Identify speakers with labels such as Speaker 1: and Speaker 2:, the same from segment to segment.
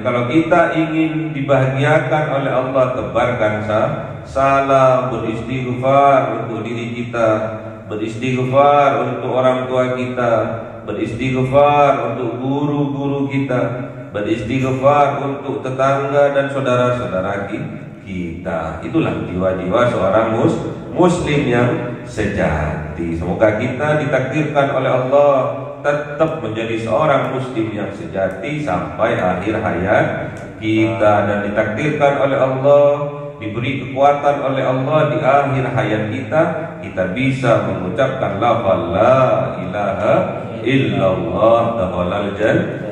Speaker 1: kalau kita ingin dibahagiakan oleh Allah, tebarkan salam, beristighfar untuk diri kita, beristighfar untuk orang tua kita, beristighfar untuk guru-guru kita, beristighfar untuk tetangga dan saudara-saudara kita. Itulah jiwa-jiwa seorang muslim yang sejati. Semoga kita ditakdirkan oleh Allah tetap menjadi seorang muslim yang sejati sampai akhir hayat kita, dan ditakdirkan oleh Allah, diberi kekuatan oleh Allah di akhir hayat kita bisa mengucapkan lafaz la ilaha illallah, dakhalal jannah.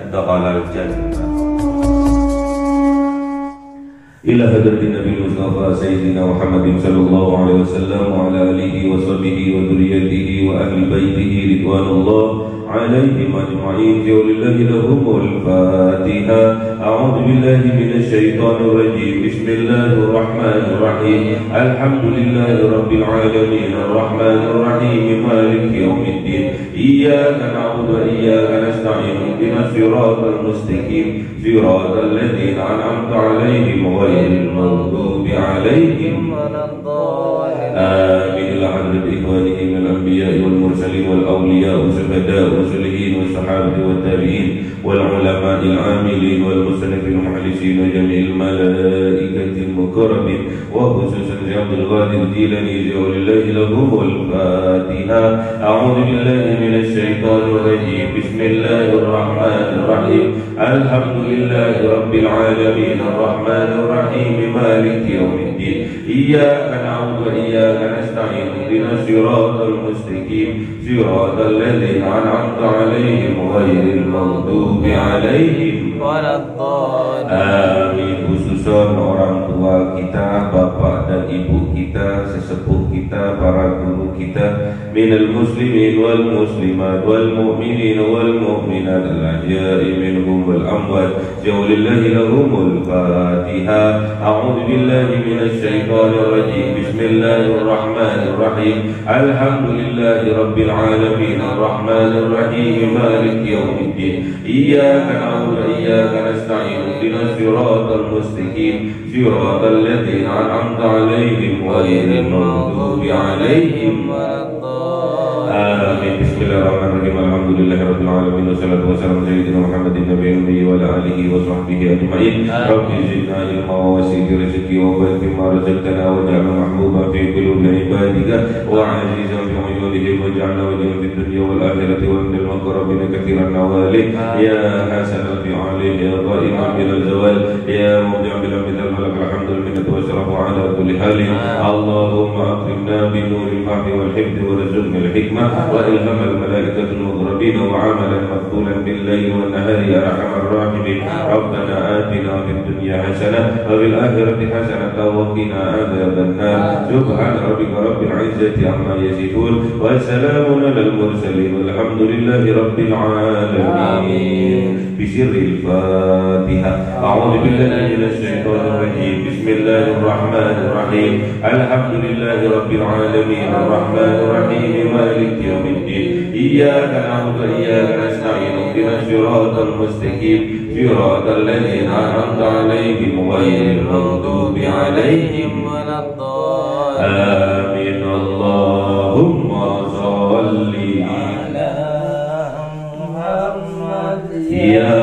Speaker 1: إلى حضرة النبي المصطفى سيدنا محمد صلى الله عليه وسلم وعلى آله وصحبه وذريته وأهل بيته رضوان الله عليهم أجمعين. ولله لهم الفاتحة. أعوذ بالله من الشيطان الرجيم. بسم الله الرحمن الرحيم. الحمد لله رب العالمين الرحمن الرحيم مالك يوم الدين. إياك نعبد وإياك نستعين. اهدنا الصراط المستقيم صراط الذين أنعمت عليهم غير المغضوب عليهم ولا الضالين. آمين. إلى حضرة إخوانه من الأنبياء والمرسلين والأولياء والشهداء والصالحين والصحابة والتابعين والعلماء العاملين والمصنفين المخلصين وجميع الملائكة المكرمين وخصوصا عبد القادر الجيلاني. ولله لهم الفاتحة. أعوذ بالله من الشيطان الرجيم. بسم الله الرحمن الرحيم. الحمد لله رب العالمين الرحمن الرحيم مالك يوم الدين. إياك نعبد وإياك نستعين. اهدنا الصراط المستقيم صراط الذين أنعمت عليهم غير المغضوب عليهم ولا الضالين. آمين. Khususon orang tua kita, bapak dan ibu kita, sesepuh kita, para guru kita, minal muslimin wal muslimat wal mu'minin wal mu'minat al-ahya'i minhum wal amwat. Jawlillahi lahumul fatiha. A'udhu billahi minash shaitanir rajim. Bismillahirrahmanirrahim. Alhamdulillahi rabbil alamin arrahmanir rahim maliki yaumiddin. Iyyaka na'budu wa iyyaka nasta'in. Ihdinas siratal mustaqim siratal ladzina an'amta 'alaihim ghairil maghdubi 'alaihim waladdallin. Amin. Bismillahirrahmanirrahim. Alhamdulillahirabbil alamin wassalatu wassalamu ala sayyidina Muhammadin nabiyil ummi wa ala alihi wa sahbihi ajma'in. Rabbi zidna ilma wa wasi' rizqi wa barik ma razaqtana waj'alna mahbuban fi qulubi ibadika wa 'azizan fi 'uyunihim waj'alna wajhan fid dunya wal akhirati wa minal muqarrabin katsiran nawali. Ya hasanal fi'ali ya qa'iman bil zawal ya mubdi'an bil amdal walakal hamdul minnatu wassalamu ala kulli halin. Allahumma akrimna bi nuril fahmi wal hifdzi warzuqna al hikmah wa ilhamal malaikatul muqarrabin wa 'amalan maqbulan bil laili wan nahari ya arhamar rahimin. Rabbana atina fid dunya hasanah wa fil akhirati hasanah wa qina adzaban nar. Subhana rabbika rabbil izzati amma yasifun wa salamun alal mursalin walhamdulillahi rabbil alamin. Bisirril Fatihah. A'udzu billahi minasy syaithanir rajim. Bismillahirrahmanir rahim. Alhamdulillahi rabbil alamin arrahmanir rahim maliki yaumiddin. Iyyaka na'budu wa iyyaka nasta'in. Ihdinas siratal mustaqim siratal ladzina an'amta 'alaihim ghairil maghdubi 'alaihim waladdallin. Amin. Allahumma shalli ala Muhammad. Ya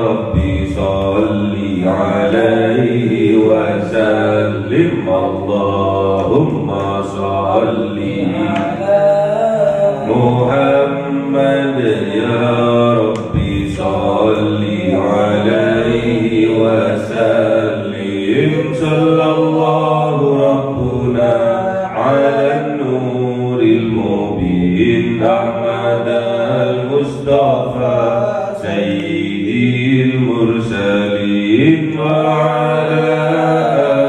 Speaker 1: Rabbi shalli alaihi wa sallim. Allahumma shalli ala Muhammad. Ya Rabbi shalli alaihi wa sallim. Sallallahu rabbuna ala nuril mubin Ahmad al-Mustafa sayyidil mursalin wa ala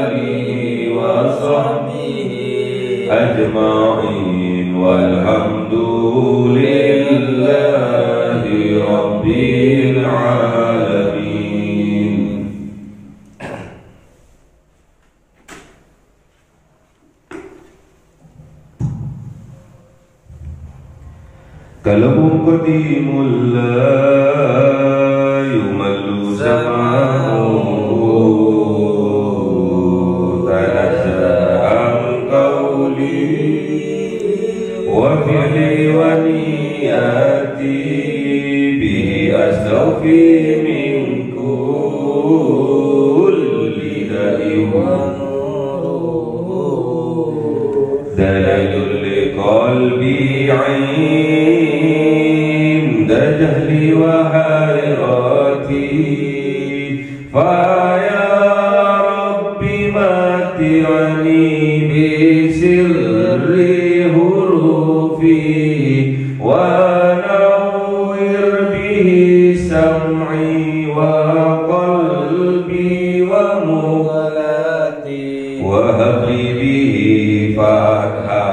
Speaker 1: alihi wa sahbihi ajma'in walhamdulillahi rabbil alamin. Kalamun qadimul la yumallu zamanu ونياتي به أستوفي من كل داء دليل لقلبي عند جهلي وحيرتي فيا ربي متعني بسر حروفي ونور به سمعي وقلبي ومغلاتي وهب لي به فتحا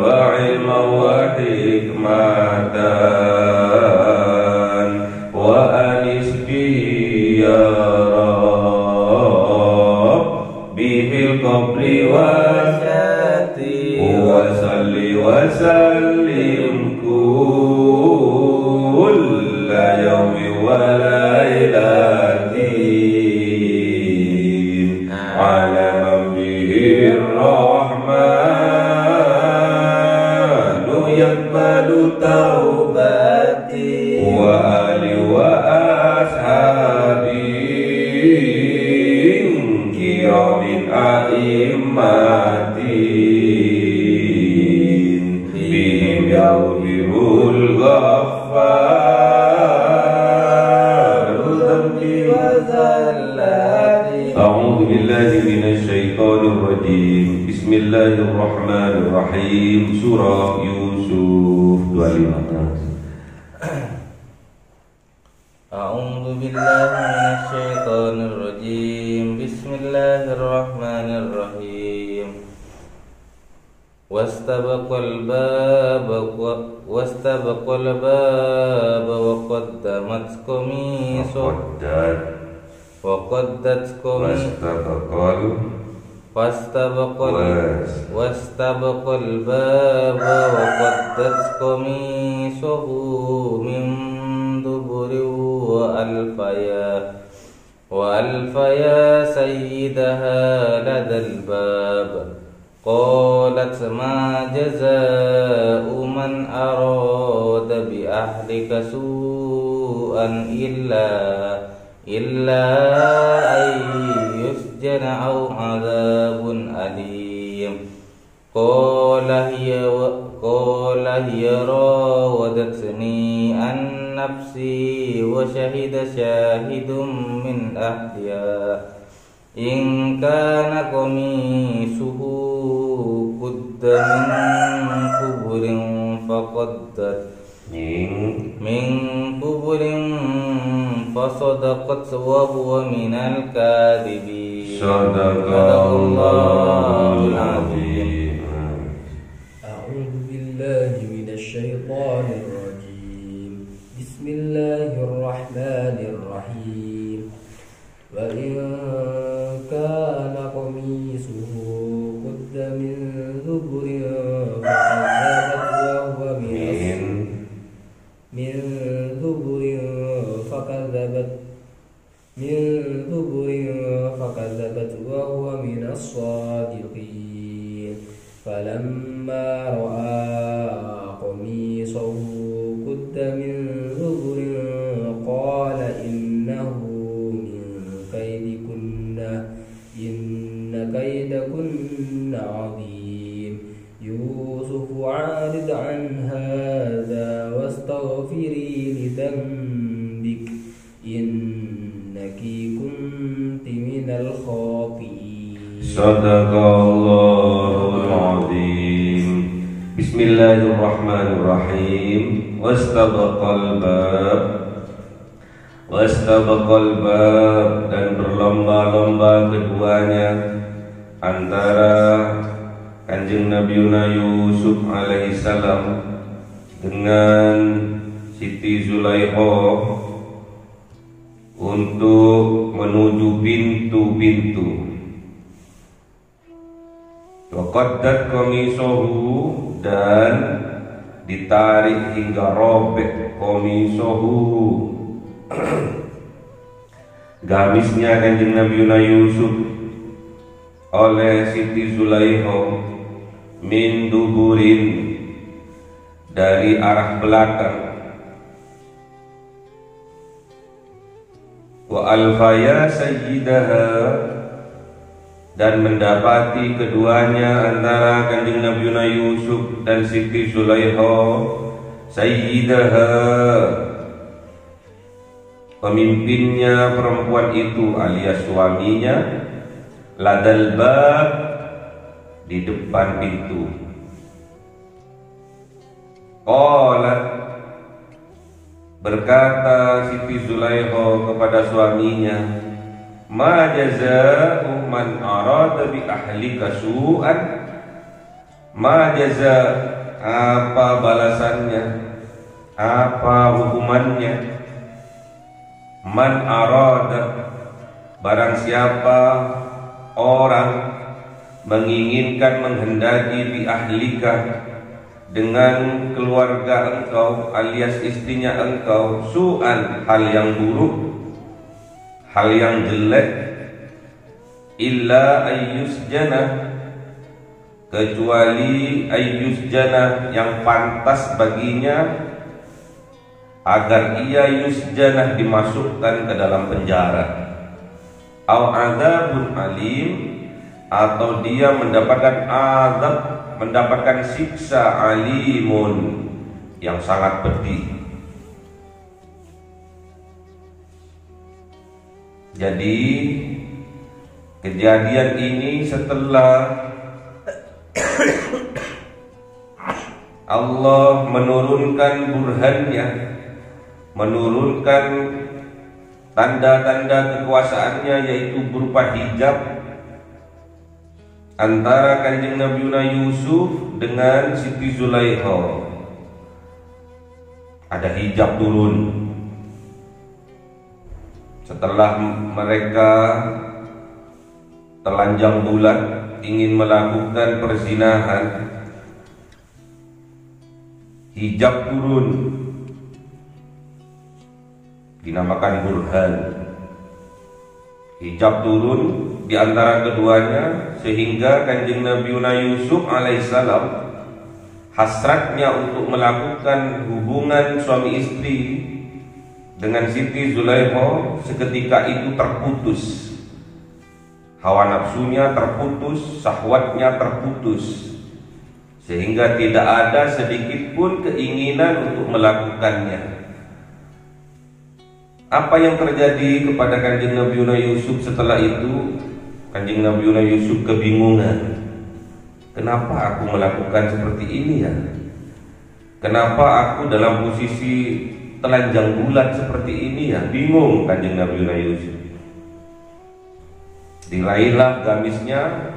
Speaker 1: وعلما وحكمة وأنس به يا ربي في القبر وصل وسلم كل يوم وليلة على من به الرحمن يقبل توبتي وآل وأصحابي كرام أئمتي بهم يغفر الغفار ذنبي وزلاتي. أعوذ بالله من الشيطان الرجيم. بسم الله الرحمن الرحيم. Surah Yusuf 25.
Speaker 2: أعوذ بالله من الشيطان الرجيم. بسم الله الرحمن الرحيم. واستبقوا الباب وقدت قميصه واستبقوا الباب وقدت قميصه من دبر وألفيا سيدها لدى الباب قالت ما جزاء من أراد بأهلك سوءا إلا أن يسجن أو عذاب أليم. قال هي راودتني عن نفسي وشهد شاهد من أهلها إن كان قميصه قد من قبل فصدقت وهو من الكاذبين. صدق الله العظيم.
Speaker 3: أعوذ بالله من الشيطان الرجيم. بسم الله الرحمن الرحيم. وإن كان قميصه قد من دبر فكذبت وهو من الصادقين. فلما رأى قميصه قد من دبر قال إنه من كيدكن إن كيدكن عظيم. يوسف عارض عن هذا واستغفري لذنبك إنك كنت من الخاطئين.
Speaker 1: صدق الله العظيم. بسم الله الرحمن الرحيم. Wastabaqal bab dan berlomba-lomba keduanya antara Kanjeng Nabi Yusuf alaihissalam dengan Siti Zulaikha untuk menuju pintu-pintu. Waqaddat qamisahu dan ditarik hingga robek qamisahu gamisnya Kanjeng Nabi Yusuf oleh Siti Zulaikha min duburin, dari arah belakang. Wa alfaya sayyidaha, dan mendapati keduanya antara kanjeng Nabi Yusuf dan Siti Zulaikha sayyidaha, pemimpinnya perempuan itu alias suaminya, ladal bab, di depan pintu. Qalat, berkata Siti Zulaikha kepada suaminya, ma jazaa'u man arada bi ahlika su'an, ma jaza', apa balasannya, apa hukumannya, man arada, barang siapa orang menginginkan menghendaki bi ahlika, dengan keluarga engkau alias istrinya engkau, su'an, hal yang buruk, hal yang jelek, illa ayyusjana, kecuali ayyusjana, yang pantas baginya agar ia yusjana, dimasukkan ke dalam penjara, au adzabun alim, atau dia mendapatkan azab, mendapatkan siksa alimun, yang sangat pedih. Jadi kejadian ini setelah Allah menurunkan burhannya, menurunkan tanda-tanda kekuasaannya, yaitu berupa hijab antara kanjeng Nabi Yusuf dengan Siti Zulaikha. Ada hijab turun setelah mereka telanjang bulat ingin melakukan perzinahan. Hijab turun, dinamakan burhan. Hijab turun di antara keduanya, sehingga kanjeng Nabi Yusuf alaihissalam hasratnya untuk melakukan hubungan suami istri dengan Siti Zulaikha seketika itu terputus. Hawa nafsunya terputus, syahwatnya terputus, sehingga tidak ada sedikit pun keinginan untuk melakukannya. Apa yang terjadi kepada kanjeng Nabi Yusuf setelah itu? Kanjeng Nabi Yusuf kebingungan. Kenapa aku melakukan seperti ini ya? Kenapa aku dalam posisi telanjang bulat seperti ini ya? Bingung kanjeng Nabi Yusuf. Diraihlah gamisnya,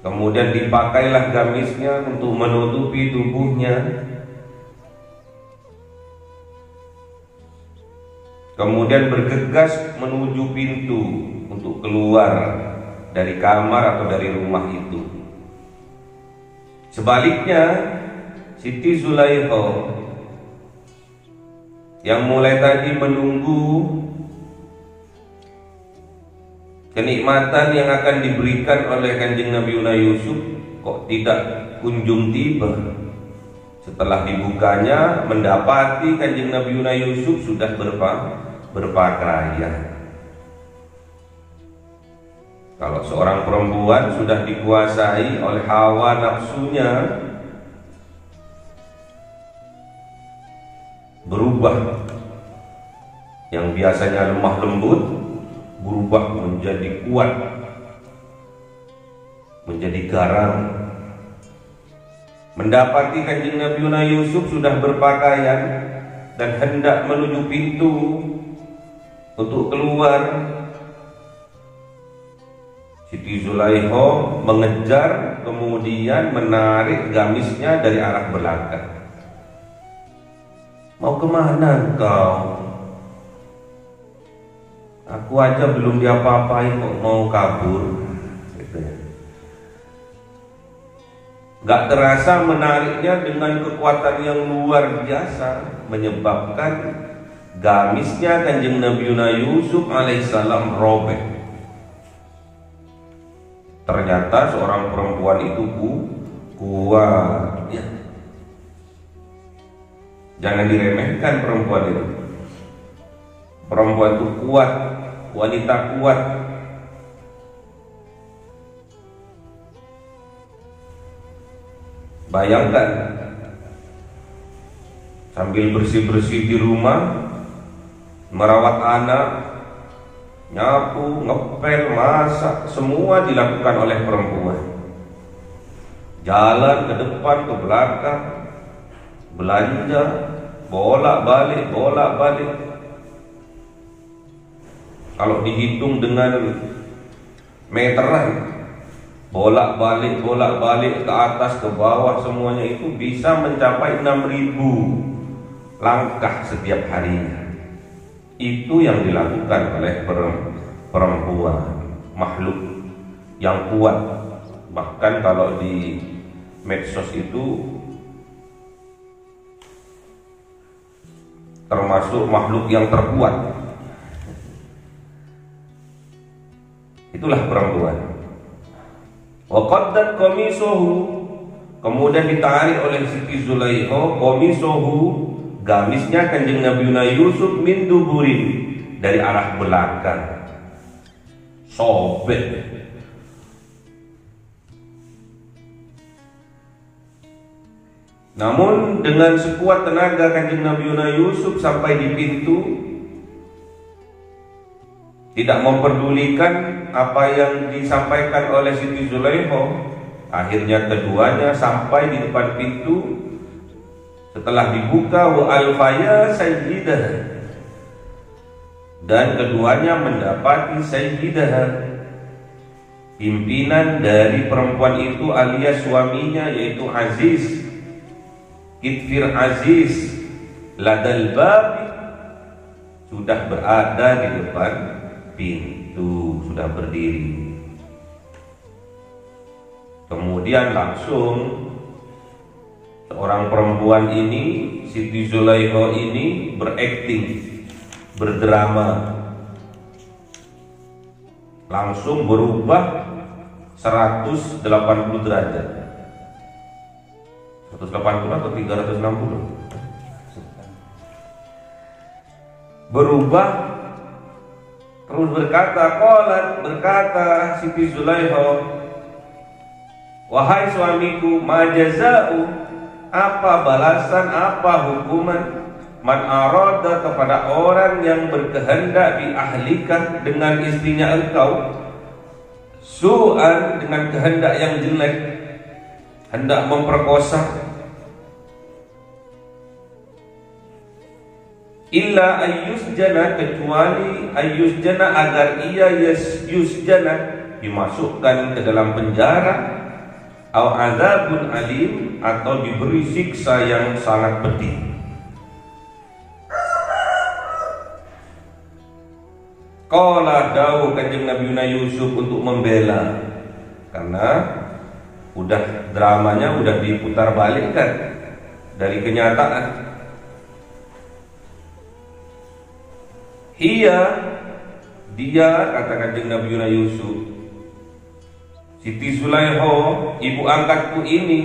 Speaker 1: kemudian dipakailah gamisnya untuk menutupi tubuhnya. Kemudian bergegas menuju pintu untuk keluar dari kamar atau dari rumah itu. Sebaliknya, Siti Zulaikha yang mulai tadi menunggu kenikmatan yang akan diberikan oleh kanjeng Nabi Yusuf, kok tidak kunjung tiba. Setelah dibukanya, mendapati kanjeng Nabi Yusuf sudah berpakaian. Kalau seorang perempuan sudah dikuasai oleh hawa nafsunya, berubah, yang biasanya lemah lembut berubah menjadi kuat, menjadi garang. Mendapati kanjeng Nabi Yusuf sudah berpakaian dan hendak menuju pintu untuk keluar, Siti Zulaikha mengejar, kemudian menarik gamisnya dari arah belakang. Mau kemana engkau? Aku aja belum diapa-apain kok mau kabur. Gak terasa menariknya dengan kekuatan yang luar biasa, menyebabkan gamisnya kanjeng Nabi Yusuf alaihissalam robek. Ternyata seorang perempuan itu kuat, ya. Jangan diremehkan perempuan itu. Perempuan itu kuat, wanita kuat. Bayangkan, sambil bersih-bersih di rumah, merawat anak, nyapu, ngepel, masak, semua dilakukan oleh perempuan. Jalan ke depan, ke belakang, belanja, bolak-balik. Kalau dihitung dengan meteran, bolak-balik ke atas, ke bawah, semuanya itu bisa mencapai 6.000 langkah setiap harinya. Itu yang dilakukan oleh perempuan, makhluk yang kuat. Bahkan kalau di medsos itu termasuk makhluk yang terkuat. Itulah perempuan. Wa qaddat qamisuhu, kemudian ditarik oleh Siti Zulaikha qamisuhu, gamisnya Kanjeng Nabi Yusuf, min duburin, dari arah belakang, sobek. Namun dengan sekuat tenaga Kanjeng Nabi Yusuf sampai di pintu, tidak memperdulikan apa yang disampaikan oleh Siti Zulaikha. Akhirnya keduanya sampai di depan pintu. Setelah dibuka, wa alfaya sayyidah, dan keduanya mendapati sayyidah, pimpinan dari perempuan itu alias suaminya, yaitu Aziz, Kitfir Aziz, ladal babi, sudah berada di depan pintu, sudah berdiri. Kemudian langsung seorang perempuan ini, Siti Zulaikha ini, berakting, berdrama, langsung berubah 180 derajat. 180 atau 360? Berubah. Terus berkata Siti Zulaikha, wahai suamiku, ma jaza'u, apa balasan, apa hukuman, man arada, kepada orang yang berkehendak diahlikan dengan istrinya engkau, su'an, dengan kehendak yang jelek, hendak memperkosa, illa ayyusjana, kecuali ayyusjana, agar ia yusjana, dimasukkan ke dalam penjara, au azabun alim, atau diberi siksa yang sangat pedih. Qala, dawuh Kanjeng Nabi Yusuf untuk membela, karena dramanya udah diputar balikkan dari kenyataan. Dia, kata Kanjeng Nabi Yusuf, Siti Zulaikha, ibu angkatku ini,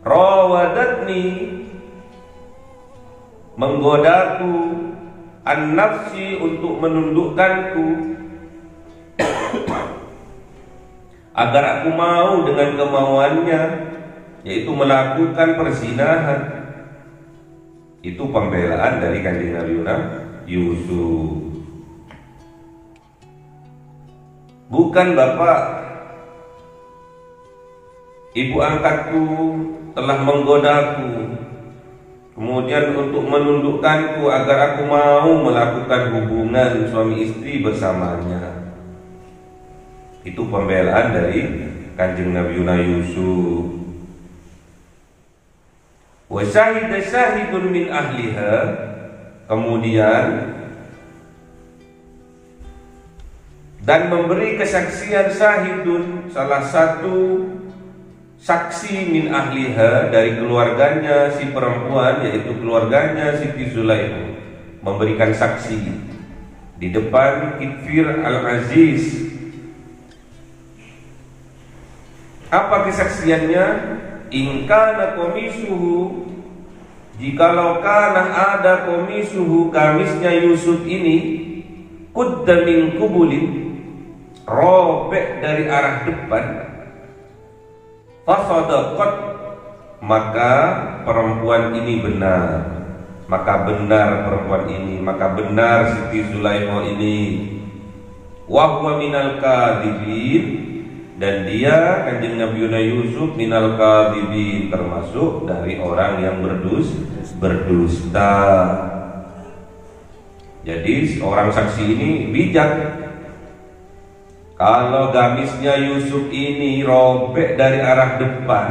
Speaker 1: rawadatni, menggodaku, an-nafsi, untuk menundukkanku, agar aku mau dengan kemauannya, yaitu melakukan perzinahan. Itu pembelaan dari Kanjeng Nabi Yusuf. Bukan, Bapak, ibu angkatku telah menggodaku, kemudian untuk menundukkanku agar aku mau melakukan hubungan suami istri bersamanya. Itu pembelaan dari Kanjeng Nabi Yusuf. Wa syahida syahidun min ahliha, kemudian dan memberi kesaksian syahidun, salah satu saksi, min ahliha, dari keluarganya si perempuan, yaitu keluarganya Siti Zulaikha, memberikan saksi di depan Kitfir Al-Aziz, Apa kesaksiannya? In kana qamisuhu, jikalau kana ada qamisuhu, kamisnya Yusuf ini, qudda min qubulin, robek dari arah depan, fasadaqat, maka perempuan ini benar, maka benar perempuan ini, maka benar Siti Zulaikha ini, wa huwa minal kadhibin, dan dia Kanjeng Nabi Yusuf minal kadhibin, termasuk dari orang yang berdusta. Jadi orang saksi ini bijak. Kalau gamisnya Yusuf ini robek dari arah depan,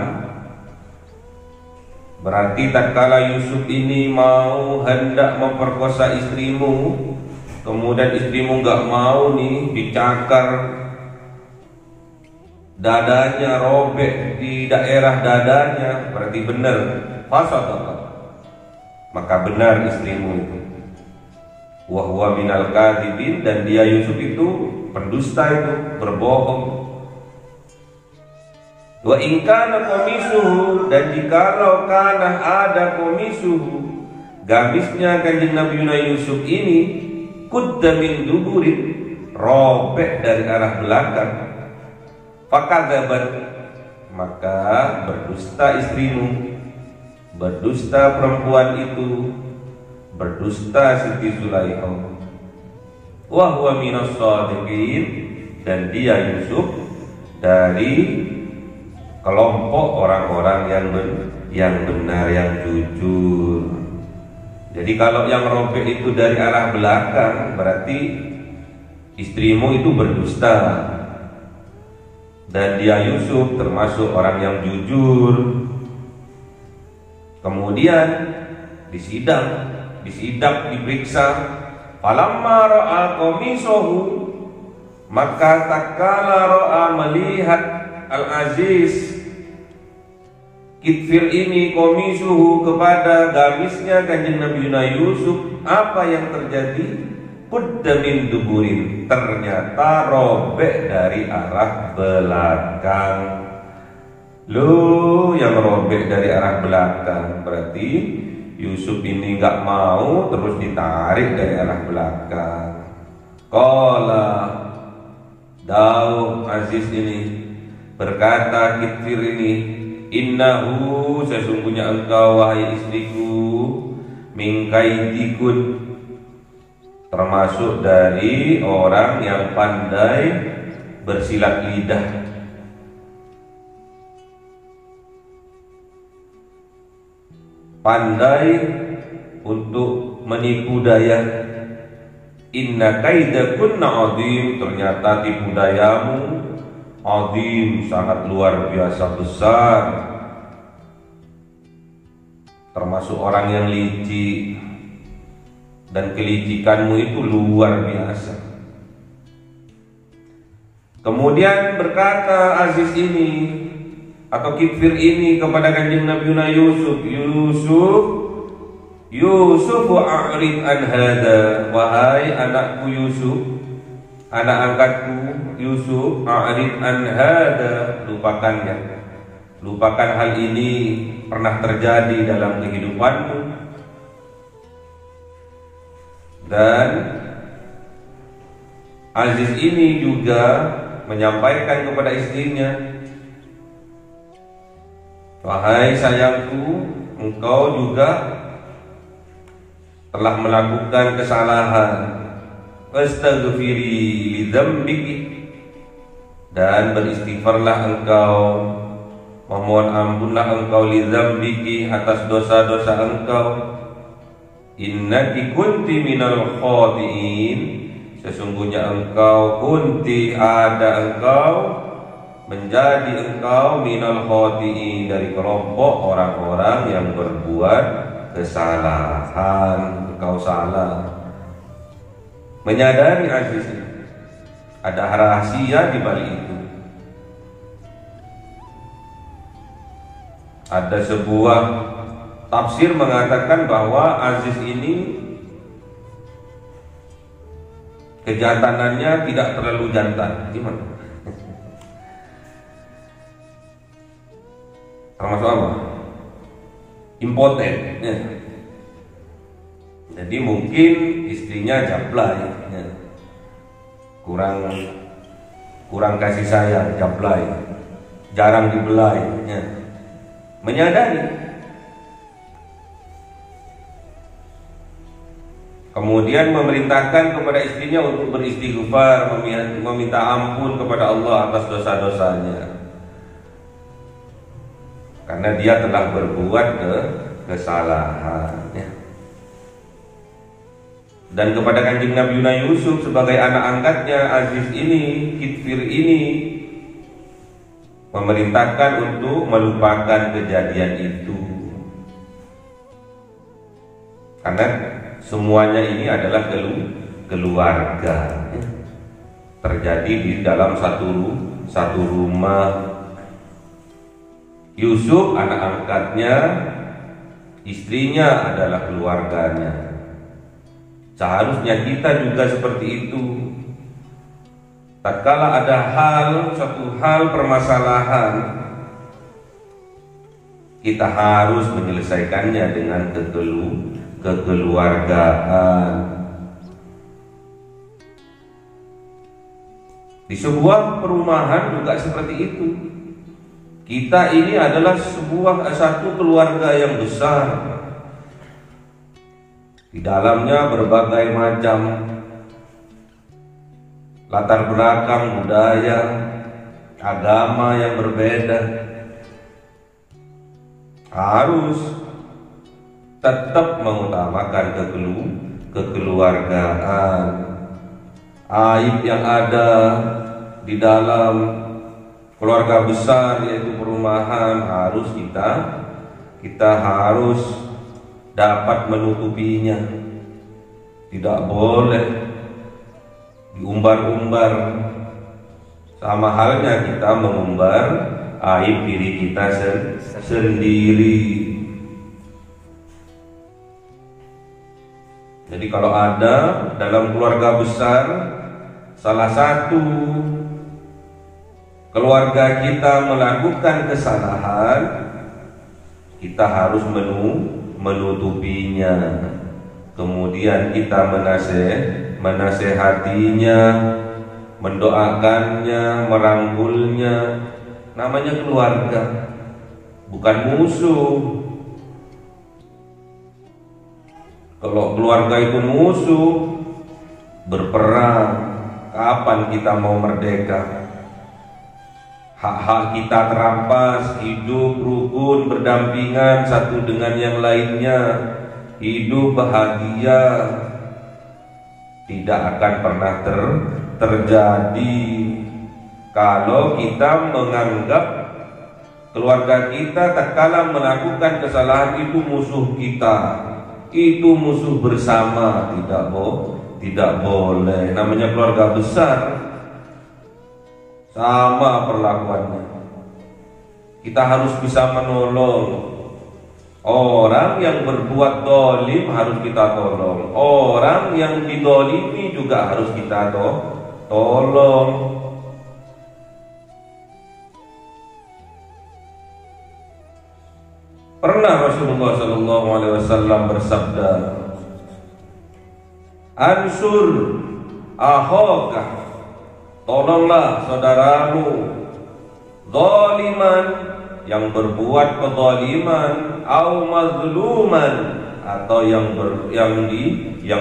Speaker 1: berarti tatkala Yusuf ini mau hendak memperkosa istrimu, kemudian istrimu nggak mau nih, dicakar, dadanya robek di daerah dadanya, berarti benar, fasadaqah, maka benar istrimu itu. Wa huwa minal kadhibin, dan dia Yusuf itu pendusta, itu berbohong. Wa in kana qamisuhu, dan jikalau kana ada qamisuhu, gamisnya Kanjeng Nabi Yusuf ini, qudda min duburin, robek dari arah belakang, fakadzabat, maka berdusta istrimu, berdusta perempuan itu, berdusta Siti Zulaikha. Wa huwa minas shadiqin, dan dia Yusuf dari kelompok orang-orang yang benar, yang jujur. Jadi kalau yang robek itu dari arah belakang, berarti istrimu itu berdusta, dan dia Yusuf termasuk orang yang jujur. Kemudian disidang, diperiksa. Falamma ra'a qamisahu, maka tatkala ra'a, melihat Al-Aziz Kitfir ini, qamisuhu, kepada gamisnya Kanjeng Nabi Yusuf, apa yang terjadi? Qudda min duburin, ternyata robek dari arah belakang. Loh, yang robek dari arah belakang, berarti Yusuf ini nggak mau, terus ditarik dari arah belakang. Qala, Daud Aziz ini berkata, Kitfir ini, innahu, sesungguhnya engkau wahai istriku, min kaidikun, termasuk dari orang yang pandai bersilat lidah. Pandai untuk menipu daya. Inna kaidakunna azim, ternyata tipu dayamu azim, sangat luar biasa besar. Termasuk orang yang licik, dan kelicikanmu itu luar biasa. Kemudian berkata Aziz ini atau Kitfir ini kepada Kanjeng Nabi Yusuf, a'rid an hada, wahai anakku Yusuf, anak angkatku Yusuf, a'rid an hada, lupakannya, lupakan hal ini pernah terjadi dalam kehidupanmu. Dan Aziz ini juga menyampaikan kepada istrinya, wahai sayangku, engkau juga telah melakukan kesalahan. Astaghfiri li dzambiki, dan beristighfarlah engkau, memohon ampunlah engkau, li dzambiki, atas dosa-dosa engkau. Innaki kunti minal khati'in, sesungguhnya engkau, kunti, ada engkau, menjadi engkau, minal khati'in, dari kelompok orang-orang yang berbuat kesalahan. Engkau salah. Menyadari Aziz, ada rahasia di balik itu. Ada sebuah tafsir mengatakan bahwa Aziz ini kejantanannya tidak terlalu jantan. Gimana? termasuk apa? Impoten ya. Jadi mungkin istrinya jablay ya. kurang kasih sayang, jablay, jarang dibelai ya. Menyadari, kemudian memerintahkan kepada istrinya untuk beristighfar, meminta ampun kepada Allah atas dosa-dosanya, karena dia telah berbuat kesalahan ya. Dan kepada Kanjeng Nabi Yusuf sebagai anak angkatnya, Aziz ini, Kitfir ini, memerintahkan untuk melupakan kejadian itu, karena semuanya ini adalah keluarga ya. Terjadi di dalam satu rumah. Yusuf anak angkatnya, istrinya adalah keluarganya. Seharusnya kita juga seperti itu. Tatkala ada suatu hal permasalahan, kita harus menyelesaikannya dengan kekeluargaan. Di sebuah perumahan juga seperti itu. Kita ini adalah satu keluarga yang besar. Di dalamnya berbagai macam latar belakang budaya, agama yang berbeda. Harus tetap mengutamakan kekeluargaan. Aib yang ada di dalam keluarga besar yaitu perumahan harus kita harus dapat menutupinya. Tidak boleh diumbar-umbar. Sama halnya kita mengumbar aib diri kita sendiri. Jadi kalau ada dalam keluarga besar salah satu keluarga kita melakukan kesalahan, kita harus menutupinya. Kemudian kita menasehatinya, mendoakannya, merangkulnya. Namanya keluarga, bukan musuh. Kalau keluarga itu musuh, berperang, kapan kita mau merdeka? Hak-hak kita terampas, hidup rukun berdampingan satu dengan yang lainnya, hidup bahagia, tidak akan pernah terjadi kalau kita menganggap keluarga kita tatkala melakukan kesalahan itu musuh kita, itu musuh bersama. Tidak boleh. Namanya keluarga besar, sama perlakuannya. Kita harus bisa menolong orang yang berbuat dolim, harus kita tolong. Orang yang didolimi juga harus kita tolong. Pernah Rasulullah SAW bersabda, "Ansur akhaka, tolonglah saudaramu, zaliman, yang berbuat kezaliman, au mazluman, atau yang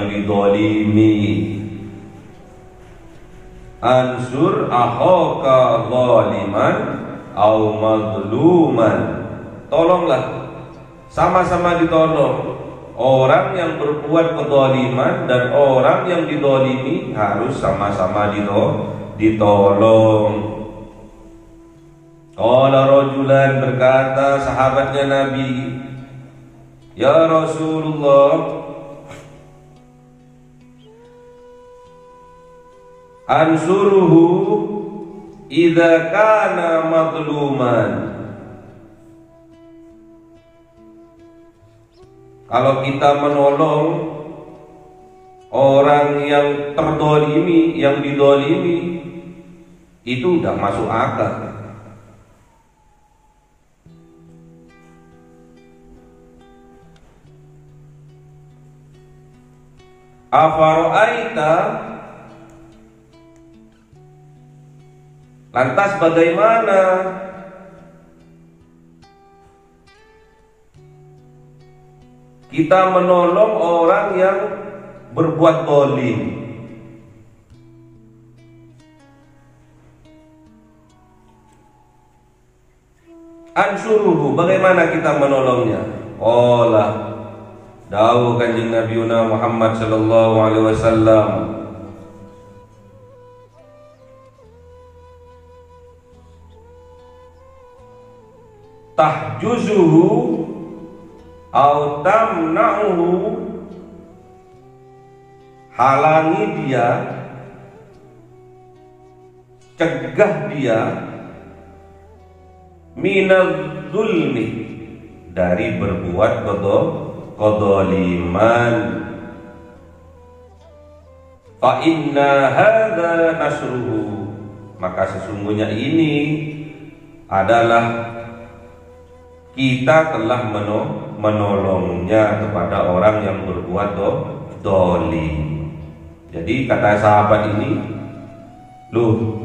Speaker 1: didolimi." Ansur akhaka zaliman au mazluman, tolonglah, sama-sama ditolong. Orang yang berbuat kezaliman dan orang yang didolimi harus sama-sama ditolong. Qala rajulan, berkata sahabatnya Nabi, "Ya Rasulullah, ansuruhu idza kana mazluman." Kalau kita menolong orang yang terdolimi, yang didolimi, itu udah masuk akal. Afara'aita, lantas bagaimana kita menolong orang yang berbuat zalim? Ansuruhu, bagaimana kita menolongnya? Olah dawuh Kanjeng Nabi Muhammad sallallahu alaihi wasallam, tahjuzuhu au tamna'uhu, halangi dia, cegah dia, minadz zulmi, dari berbuat kedzaliman. Fa inna hadza nasruhu, maka sesungguhnya ini adalah kita telah menolongnya kepada orang yang berbuat zalim. Jadi kata sahabat ini, loh,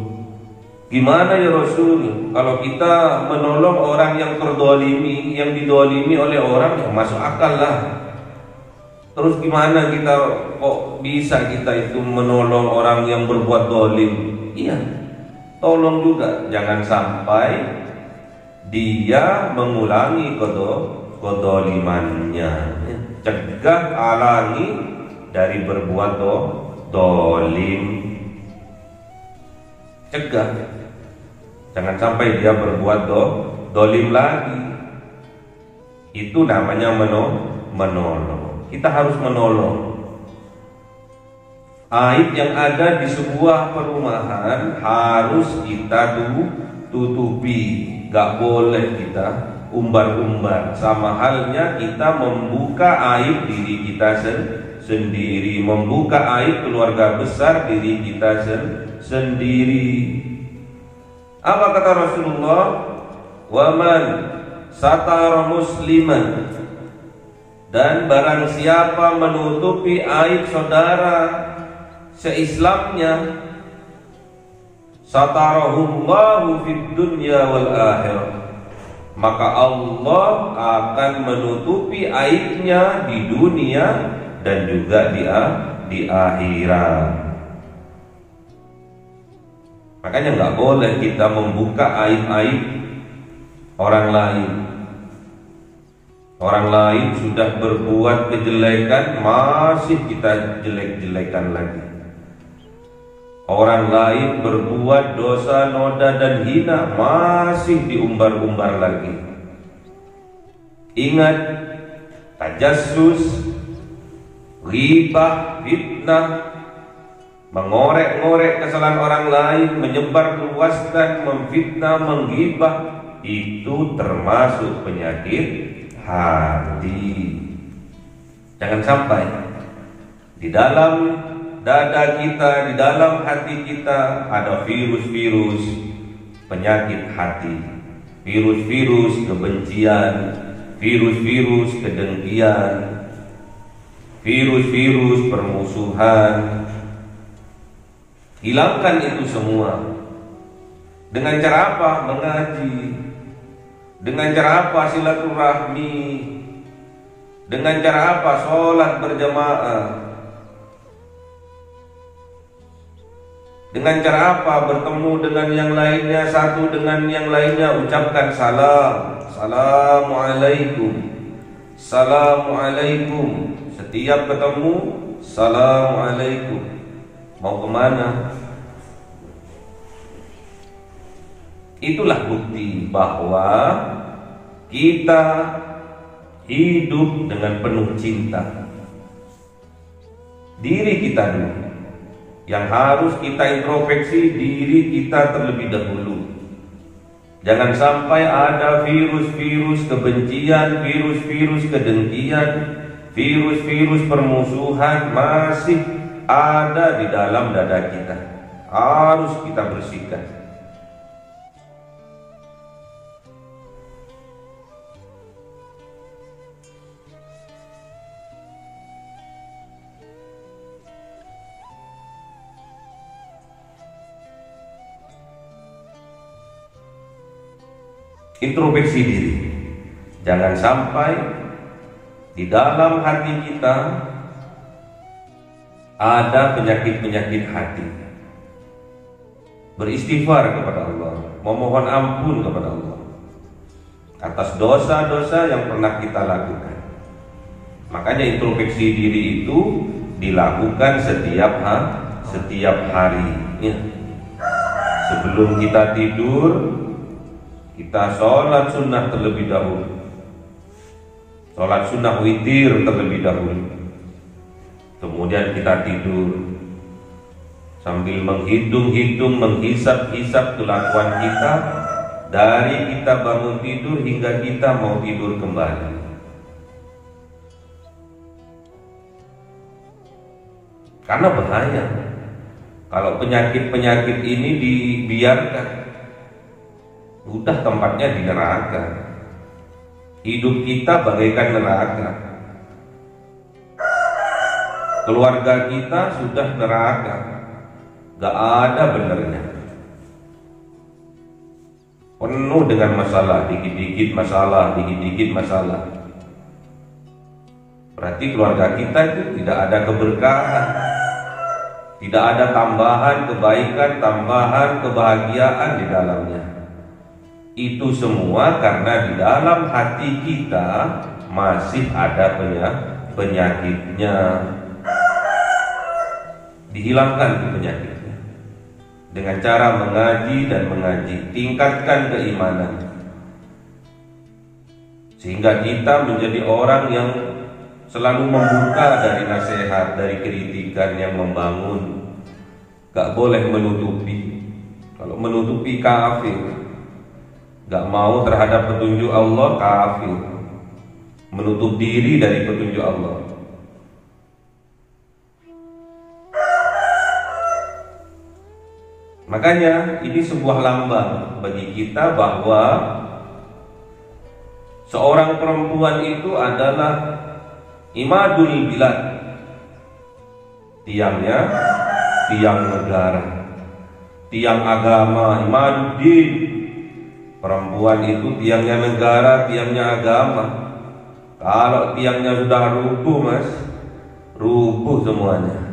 Speaker 1: gimana ya Rasul, kalau kita menolong orang yang terzalimi, yang didolimi oleh orang, ya masuk akal lah. Terus gimana kita kok bisa kita itu menolong orang yang berbuat zalim? Iya, tolong juga, jangan sampai dia mengulangi kedzalimannya. Cegah, halangi dari berbuat zalim. Cegah, jangan sampai dia berbuat zalim lagi. Itu namanya menolong. Kita harus menolong. Aib yang ada di sebuah perumahan harus kita tutupi. Gak boleh kita umbar-umbar. Sama halnya kita membuka aib diri kita sendiri, membuka aib keluarga besar diri kita sendiri. Apa kata Rasulullah? Waman satara musliman, dan barang siapa menutupi aib saudara seislamnya, satarahullahu fid dunya wal akhirah, maka Allah akan menutupi aibnya di dunia dan juga di akhirat. Makanya nggak boleh kita membuka aib-aib orang lain. Orang lain sudah berbuat kejelekan, masih kita jelek-jelekan lagi. Orang lain berbuat dosa, noda dan hina, masih diumbar-umbar lagi. Ingat, tajassus, ghibah, fitnah, mengorek-ngorek kesalahan orang lain, menyebar luaskan, memfitnah, menggibah, itu termasuk penyakit hati. Jangan sampai di dalam dada kita, di dalam hati kita ada virus-virus penyakit hati, virus-virus kebencian, virus-virus kedengkian, virus-virus permusuhan. Hilangkan itu semua. Dengan cara apa? Mengaji. Dengan cara apa? Silaturahmi. Dengan cara apa? Sholat berjamaah. Dengan cara apa? Bertemu dengan yang lainnya, satu dengan yang lainnya ucapkan salam. Assalamualaikum. Assalamualaikum. Setiap ketemu, Assalamualaikum. Mau kemana? Itulah bukti bahwa kita hidup dengan penuh cinta. Diri kita dulu yang harus kita introspeksi diri kita terlebih dahulu. Jangan sampai ada virus-virus kebencian, virus-virus kedengkian, virus-virus permusuhan masih ada di dalam dada kita. Harus kita bersihkan. introspeksi diri. Jangan sampai di dalam hati kita ada penyakit-penyakit hati. Beristighfar kepada Allah, memohon ampun kepada Allah atas dosa-dosa yang pernah kita lakukan. Makanya introspeksi diri itu dilakukan setiap hari ya. Sebelum kita tidur, kita sholat sunnah terlebih dahulu. Sholat sunnah witir terlebih dahulu. Kemudian kita tidur sambil menghitung-hitung, menghisap-hisap kelakuan kita dari kita bangun tidur hingga kita mau tidur kembali. Karena bahaya kalau penyakit-penyakit ini dibiarkan, udah tempatnya di neraka. Hidup kita bagaikan neraka. Keluarga kita sudah neraka, gak ada benernya. Penuh dengan masalah, dikit-dikit masalah, dikit-dikit masalah. Berarti keluarga kita itu tidak ada keberkahan, tidak ada tambahan kebaikan, tambahan kebahagiaan di dalamnya. Itu semua karena di dalam hati kita masih ada penyakitnya. Dihilangkan penyakitnya dengan cara mengaji dan mengaji, tingkatkan keimanan sehingga kita menjadi orang yang selalu membuka dari nasihat, dari kritikan yang membangun. Gak boleh menutupi. Kalau menutupi kafir. Gak mau terhadap petunjuk Allah, kafir. Menutup diri dari petunjuk Allah. Makanya ini sebuah lambang bagi kita bahwa seorang perempuan itu adalah imadul bilad, tiangnya, tiang negara, tiang agama, imaduddin. Perempuan itu tiangnya negara, tiangnya agama. Kalau tiangnya sudah rubuh, mas, rubuh semuanya.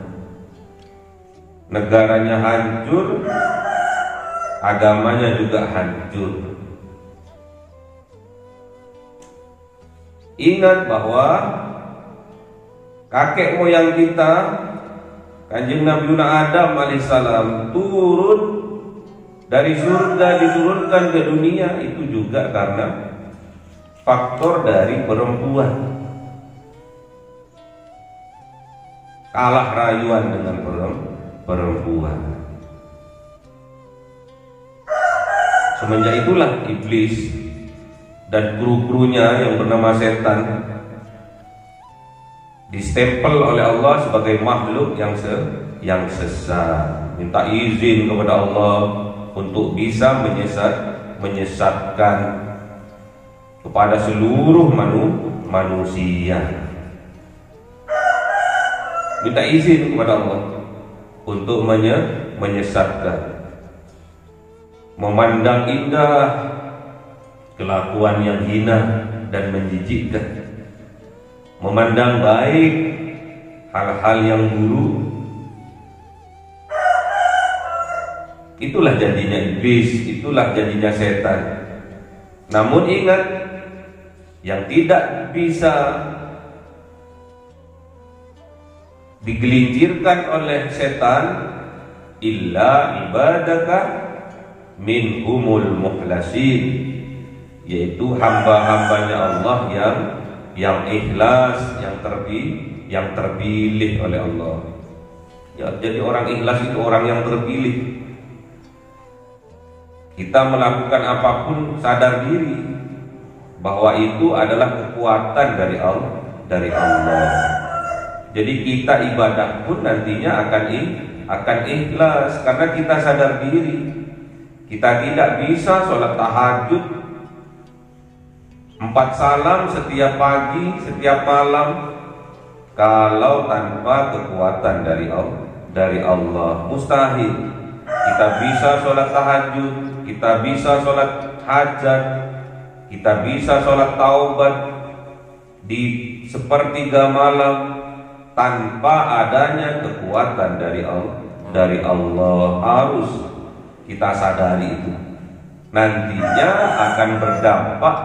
Speaker 1: Negaranya hancur, agamanya juga hancur. Ingat bahwa kakek moyang kita, Kanjeng Nabi Adam alaihissalam, turun dari surga diturunkan ke dunia itu juga karena faktor dari perempuan. Kalah rayuan dengan perempuan. Semenjak itulah iblis dan kru-krunya yang bernama setan distempel oleh Allah sebagai makhluk yang sesat. Minta izin kepada Allah untuk bisa menyesatkan kepada seluruh manusia. Minta izin kepada Allah untuk menyesatkan. Memandang indah kelakuan yang hina dan menjijikkan. Memandang baik hal-hal yang buruk. Itulah janjinya iblis, itulah janjinya setan. Namun ingat, yang tidak bisa digelincirkan oleh setan illa ibadaka minhumul mukhlasin, yaitu hamba-hambanya Allah yang ikhlas, yang terpilih oleh Allah. Ya, jadi orang ikhlas itu orang yang terpilih. Kita melakukan apapun sadar diri bahwa itu adalah kekuatan dari Allah. Jadi kita ibadah pun nantinya akan ikhlas karena kita sadar diri. Kita tidak bisa sholat tahajud 4 salam setiap pagi, setiap malam kalau tanpa kekuatan dari Allah. Mustahil. Kita bisa sholat tahajud, kita bisa sholat hajat, Kita bisa sholat taubat di sepertiga malam tanpa adanya kekuatan dari Allah. Harus kita sadari itu. Nantinya akan berdampak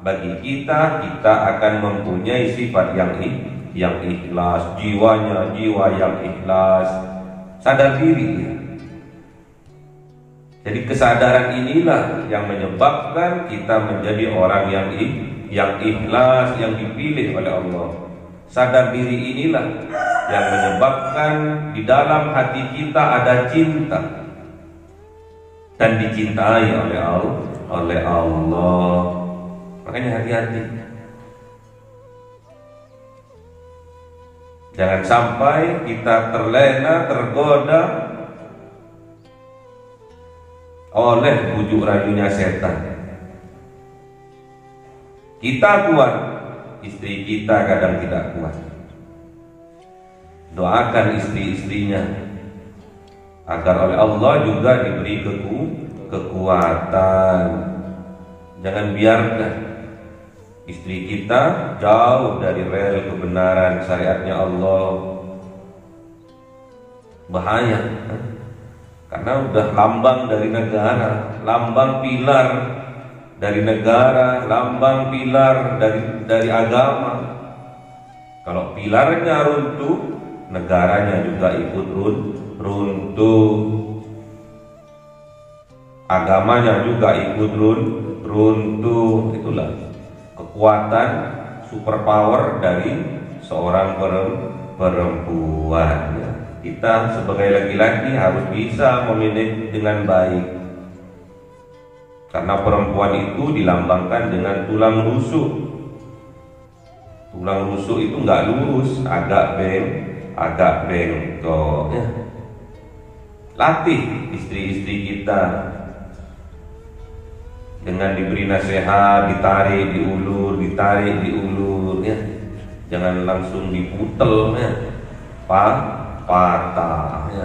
Speaker 1: bagi kita. Kita akan mempunyai sifat yang ikhlas, jiwa yang ikhlas, sadar diri ya. Jadi kesadaran inilah yang menyebabkan kita menjadi orang yang ikhlas, yang dipilih oleh Allah. Sadar diri inilah yang menyebabkan di dalam hati kita ada cinta dan dicintai oleh Allah. Makanya hati-hati. Jangan sampai kita terlena, tergoda oleh bujuk rayunya setan. Kita kuat, istri kita kadang tidak kuat. Doakan istri-istrinya agar oleh Allah juga diberi kekuatan. Jangan biarkan istri kita jauh dari rel kebenaran syariatnya Allah. Bahaya, karena udah lambang dari negara, lambang pilar dari negara, lambang pilar dari agama. Kalau pilarnya runtuh, negaranya juga ikut runtuh, agamanya juga ikut runtuh. Itulah kekuatan superpower dari seorang perempuan ya. Kita sebagai laki-laki harus bisa memilih dengan baik, karena perempuan itu dilambangkan dengan tulang rusuk. Tulang rusuk itu nggak lurus, agak bengkok ya. Latih istri-istri kita dengan diberi nasihat, ditarik, diulur ya. Jangan langsung diputel ya. Patah ya.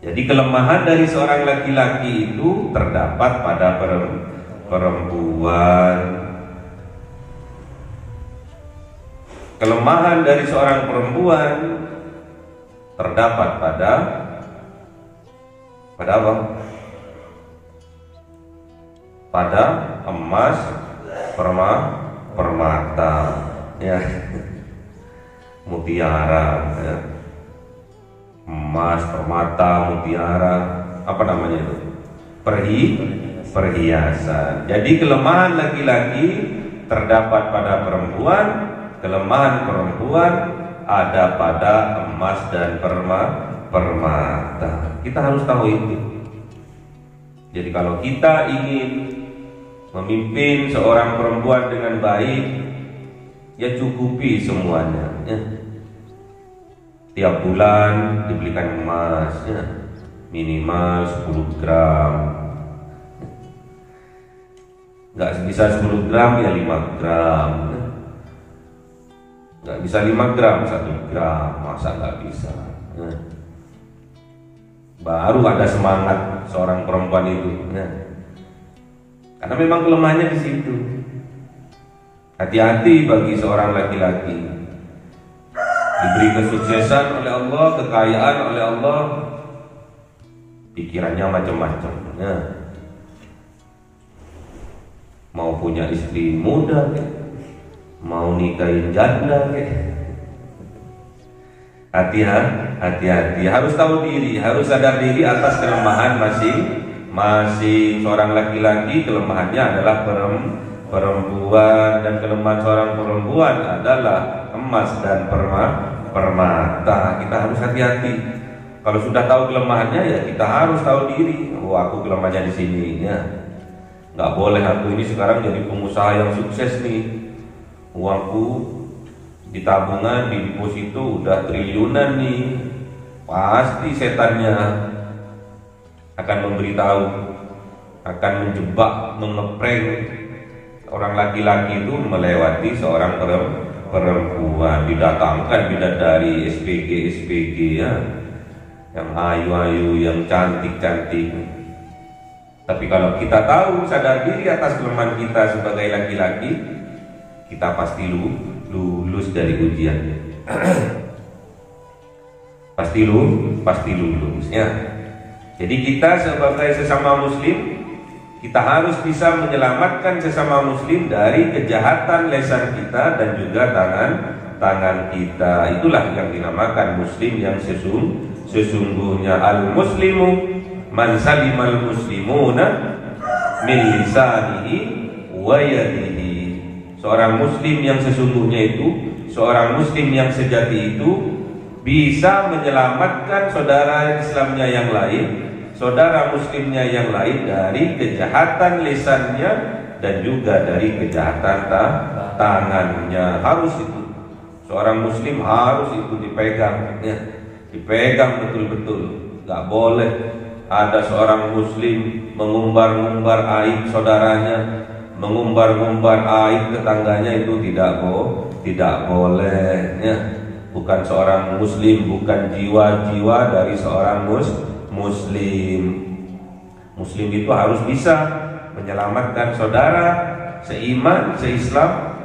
Speaker 1: Jadi kelemahan dari seorang laki-laki itu terdapat pada perempuan. Kelemahan dari seorang perempuan terdapat pada apa? Pada emas, permata ya, mutiara ya. Emas, permata, mutiara, apa namanya itu? Perhiasan. Jadi kelemahan laki-laki terdapat pada perempuan, kelemahan perempuan ada pada emas dan permata. Kita harus tahu itu. Jadi kalau kita ingin memimpin seorang perempuan dengan baik, ya cukupi semuanya ya. Tiap bulan dibelikan emas ya, minimal 10 gram. Nggak bisa 10 gram ya 5 gram ya. Nggak bisa 5 gram 1 gram, masa nggak bisa ya. Baru ada semangat seorang perempuan itu ya. Karena memang kelemahannya di situ. Hati-hati bagi seorang laki-laki. Diberi kesuksesan oleh Allah, kekayaan oleh Allah, pikirannya macam-macam ya. Mau punya istri muda ke, mau nikahin janda ke. Hati-hati, harus tahu diri, harus sadar diri atas kelemahan masing-masing. Seorang laki-laki kelemahannya adalah perempuan, dan kelemahan seorang perempuan adalah emas dan permata. Kita harus hati-hati. Kalau sudah tahu kelemahannya ya kita harus tahu diri. Oh, aku kelemahannya di sini ya. Nggak boleh aku ini sekarang jadi pengusaha yang sukses nih. Uangku di tabungan, di deposito udah triliunan nih. Pasti setannya akan memberitahu, akan menjebak, mengeprank orang laki-laki itu melewati seorang perempuan. Didatangkan bidadari SPG ya, yang ayu-ayu, yang cantik-cantik, Tapi kalau kita tahu, sadar diri atas kelemahan kita sebagai laki-laki, kita pasti lulus dari ujian. pasti lulus ya. Jadi kita sebagai sesama muslim, kita harus bisa menyelamatkan sesama muslim dari kejahatan lisan kita dan juga tangan kita. Itulah yang dinamakan muslim yang sesungguhnya. Al-muslimu man salimal muslimuna min lisanihi wa yadihi. Seorang muslim yang sesungguhnya itu, seorang muslim yang sejati itu bisa menyelamatkan saudara Islamnya yang lain, saudara muslimnya yang lain dari kejahatan lisannya dan juga dari kejahatan tangannya. Harus itu. Seorang muslim harus itu dipegang ya. Dipegang betul-betul. Gak boleh ada seorang muslim mengumbar-ngumbar aib saudaranya, mengumbar-ngumbar aib tetangganya, itu tidak boleh ya. Bukan seorang muslim, bukan jiwa-jiwa dari seorang muslim. Muslim itu harus bisa menyelamatkan saudara seiman, seislam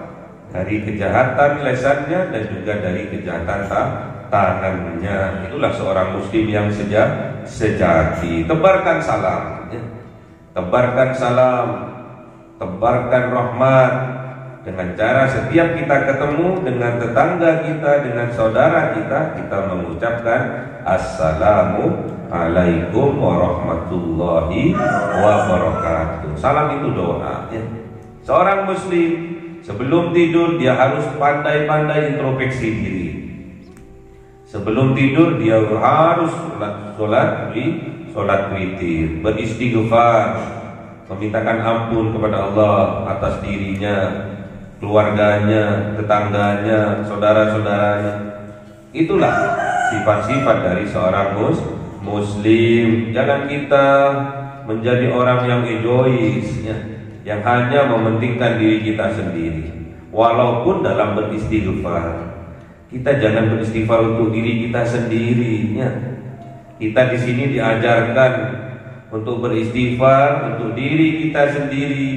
Speaker 1: dari kejahatan lesannya dan juga dari kejahatan tangannya. Itulah seorang muslim yang sejati. Tebarkan salam ya. Tebarkan salam, tebarkan rahmat dengan cara setiap kita ketemu dengan tetangga kita, dengan saudara kita, kita mengucapkan assalamu alaikum warahmatullahi wabarakatuh. Salam itu doa ya. Seorang muslim sebelum tidur dia harus pandai-pandai introspeksi diri. Sebelum tidur dia harus sholat witir, beristighfar, memintakan ampun kepada Allah atas dirinya, keluarganya, tetangganya, saudara-saudaranya. Itulah sifat-sifat dari seorang muslim. Jangan kita menjadi orang yang egois ya, yang hanya mementingkan diri kita sendiri. Walaupun dalam beristighfar, kita jangan beristighfar untuk diri kita sendiri ya. Kita di sini diajarkan untuk beristighfar untuk diri kita sendiri,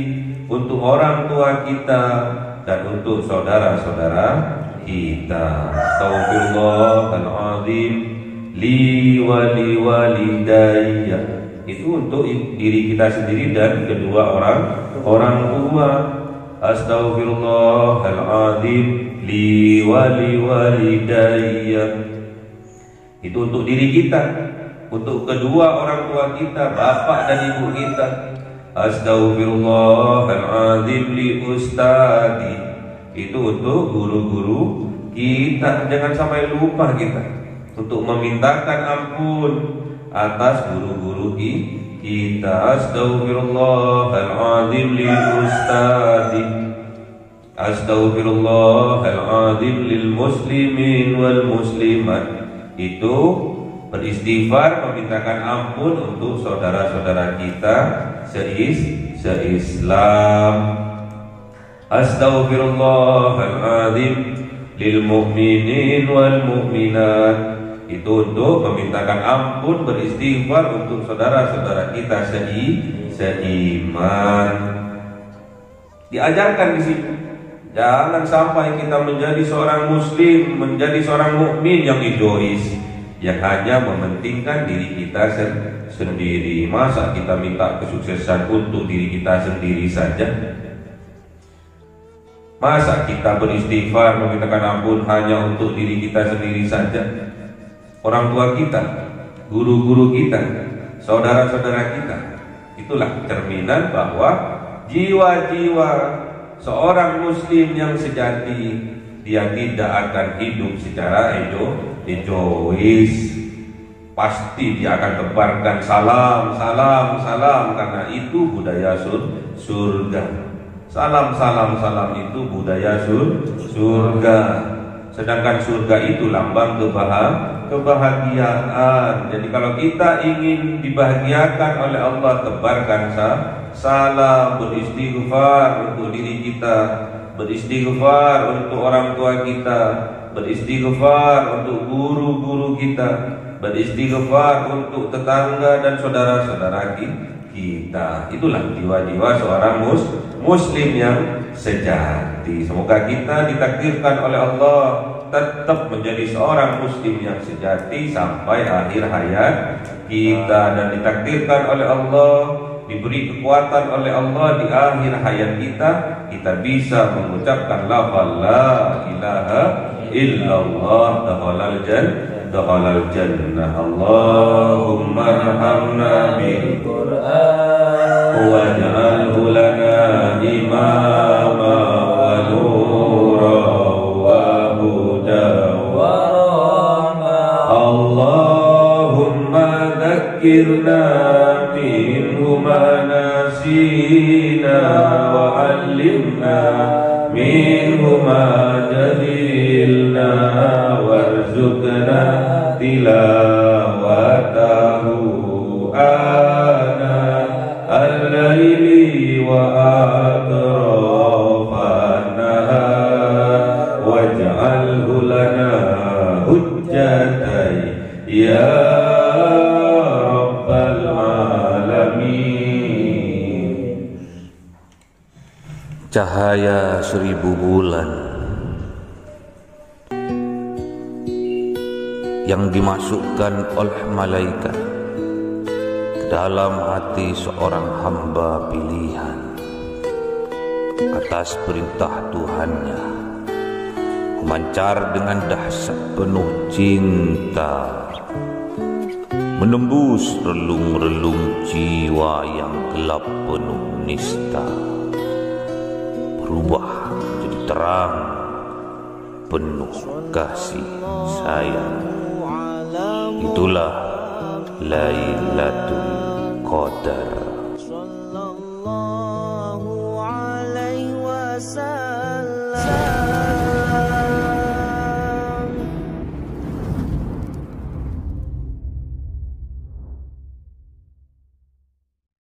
Speaker 1: untuk orang tua kita, dan untuk saudara-saudara kita. Astaghfirullahaladzim li wali walidayya. Itu untuk diri kita sendiri dan kedua orang tua. Astaghfirullahaladzim li wali walidayya. Itu untuk diri kita, untuk kedua orang tua kita, bapak dan ibu kita. Astaghfirullahaladzim li ustadi. Itu untuk guru-guru kita. Jangan sampai lupa kita untuk memintakan ampun atas guru-guru kita. Astaghfirullahaladzim li ustadi. Astaghfirullahaladzim lil muslimin wal muslimat. Itu beristighfar, memintakan ampun untuk saudara-saudara kita seislam. Astaghfirullahaladzim lil mu'minin wal mu'minat. Itu untuk memintakan ampun, beristighfar untuk saudara-saudara kita seiman. Diajarkan di situ. Jangan sampai kita menjadi seorang muslim, menjadi seorang mukmin yang egois, yang hanya mementingkan diri kita sendiri. Masa kita minta kesuksesan untuk diri kita sendiri saja? Masa kita beristighfar, memintakan ampun hanya untuk diri kita sendiri saja? Orang tua kita, guru-guru kita, saudara-saudara kita. Itulah cerminan bahwa jiwa-jiwa seorang muslim yang sejati, dia tidak akan hidup secara egois. Pasti dia akan tebarkan salam, salam, salam, karena itu budaya surga. Salam, salam, salam itu budaya surga. Sedangkan surga itu lambang kebahagiaan. Jadi kalau kita ingin dibahagiakan oleh Allah, tebarkan salam, beristighfar untuk diri kita, beristighfar untuk orang tua kita, beristighfar untuk guru-guru kita, beristighfar untuk tetangga dan saudara-saudara kita. Itulah jiwa-jiwa seorang muslim yang sejati. Semoga kita ditakdirkan oleh Allah tetap menjadi seorang muslim yang sejati sampai akhir hayat kita, dan ditakdirkan oleh Allah, diberi kekuatan oleh Allah di akhir hayat kita bisa mengucapkan lafaz la ilaha illallah, dakhalal jannah. Allahumma arhamna bil Qur'an waj'alhu lana imama wa nura wa huda wa rahma. Allahumma dhakkirna minhu ma nasina wa 'allimna minhu ma jahilna warzuqna tilawatahu ana al-laili wa atrafan nahar waj'alhu lana hujjatan ya rabbal alamin.
Speaker 4: Cahaya 1000 bulan yang dimasukkan oleh malaikat ke dalam hati seorang hamba pilihan atas perintah Tuhannya, memancar dengan dahsyat penuh cinta, menembus relung-relung jiwa yang gelap penuh nista, berubah menjadi terang penuh kasih sayang. Itulah Lailatul Qadar.